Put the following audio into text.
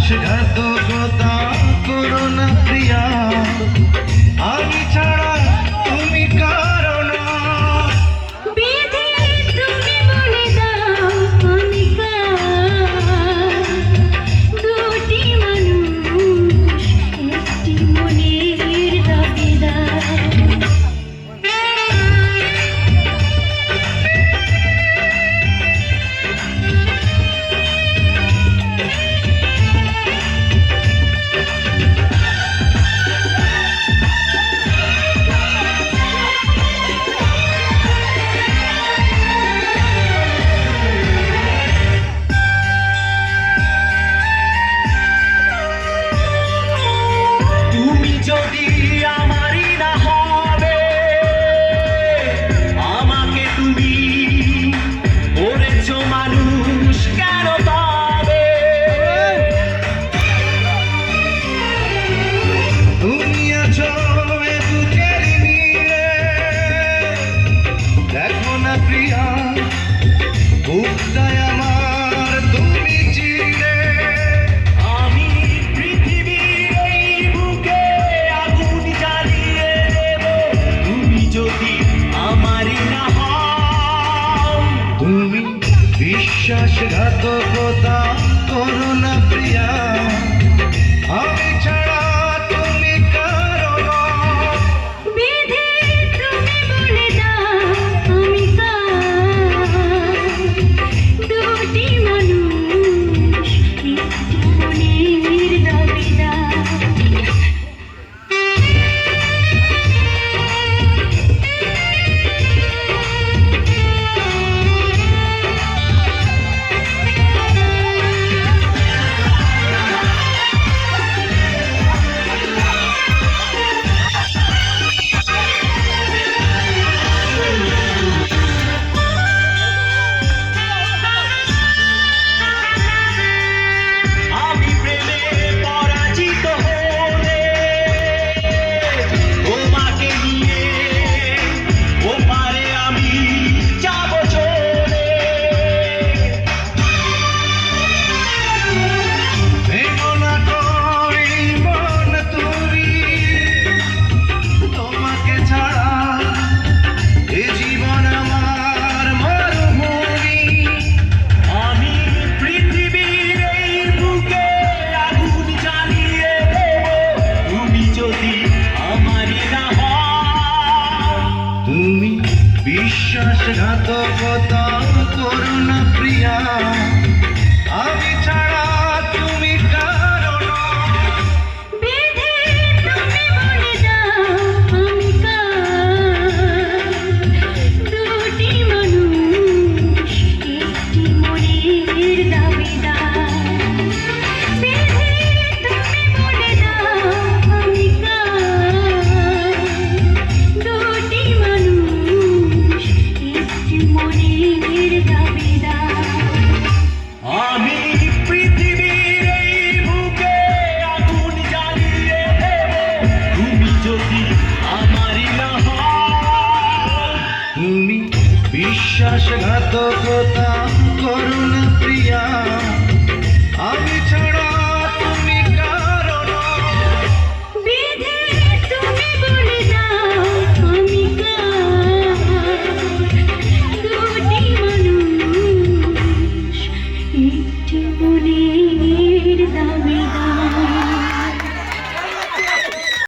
বিশ্বাসঘাতকতা করো না প্রিয়া, আমি ছাড়া তুমি কারো না। বিধি তুমি বলে দাও আমি কার, দুটি মানুষ একটি মনের দাবিদার। যদি আমারই না হবে, আমাকে তুমি করেছো মানুষ কেন পাবে? তুমি আছো এ বুকের নীড়ে, দেখো না প্রিয়া বুকটায় আমার তুমি চিরে। আমি পৃথিবীর এই বুকে আগুন জ্বালিয়ে দেব, তুমি যদি আমারই না হও। তুমি বিশ্বাসঘাতকতা করো না প্রিয়া, আমি ছাড়া তুমি কারো না। বিধি তুমি বলে দাও আমি কার, দুটি মানুষ একটি মনের দাবিদার। আমি প্রেমে পরাজিত হলে তোমাকে নিয়ে ওপারে আমি যাব চলে। ভেঙো না করি মন তুমি, তোমাকে ছাড়া এ জীবন আমার মরুভূমি। আমি পৃথিবীর এই বুকে আগুন জ্বালিয়ে দেব, তুমি যদি আমারই না হও। তুমি বিশ্বাসঘাতকতা করো না প্রিয়া, আমি ছাড়া তুমি কারো না। বিধি তুমি বলে দাও আমি কার, দুটি মানুষ একটি মনের দাবিদার। বিধি তুমি বলে দাও আমি কার, দুটি মানুষ একটি মনের দাবিদার। আমি পৃথিবীর এই বুকে আগুন জ্বালিয়ে দেব, তুমি যদি আমারই না হও। তুমি বিশ্বাসঘাতকতা